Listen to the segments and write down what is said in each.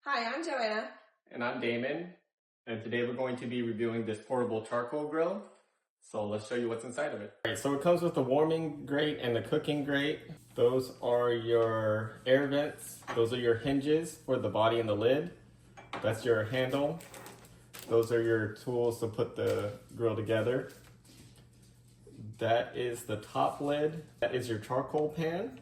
Hi, I'm Joanna. And I'm Damon, and today we're going to be reviewing this portable charcoal grill. So let's show you what's inside of it. All right, so it comes with the warming grate and the cooking grate. Those are your air vents. Those are your hinges for the body and the lid. That's your handle. Those are your tools to put the grill together. That is the top lid. That is your charcoal pan.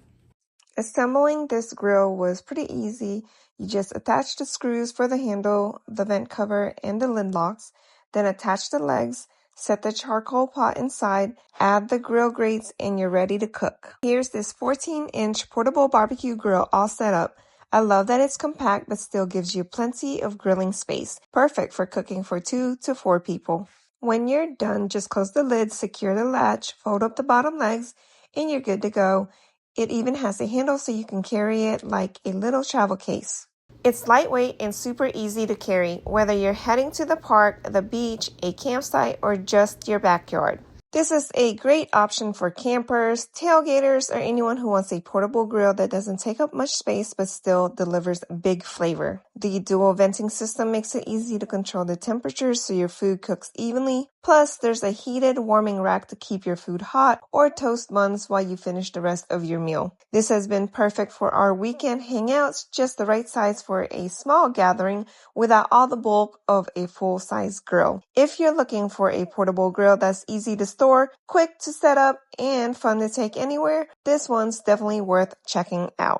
Assembling this grill was pretty easy. You just attach the screws for the handle, the vent cover, and the lid locks, then attach the legs, set the charcoal pot inside, add the grill grates, and you're ready to cook. Here's this 14-inch portable barbecue grill all set up. I love that it's compact but still gives you plenty of grilling space. Perfect for cooking for 2 to 4 people. When you're done, just close the lid, secure the latch, fold up the bottom legs, and you're good to go. It even has a handle so you can carry it like a little travel case. It's lightweight and super easy to carry, whether you're heading to the park, the beach, a campsite, or just your backyard. This is a great option for campers, tailgaters, or anyone who wants a portable grill that doesn't take up much space but still delivers big flavor. The dual venting system makes it easy to control the temperature so your food cooks evenly. Plus, there's a heated warming rack to keep your food hot or toast buns while you finish the rest of your meal. This has been perfect for our weekend hangouts, just the right size for a small gathering without all the bulk of a full-size grill. If you're looking for a portable grill that's easy to store, quick to set up, and fun to take anywhere, this one's definitely worth checking out.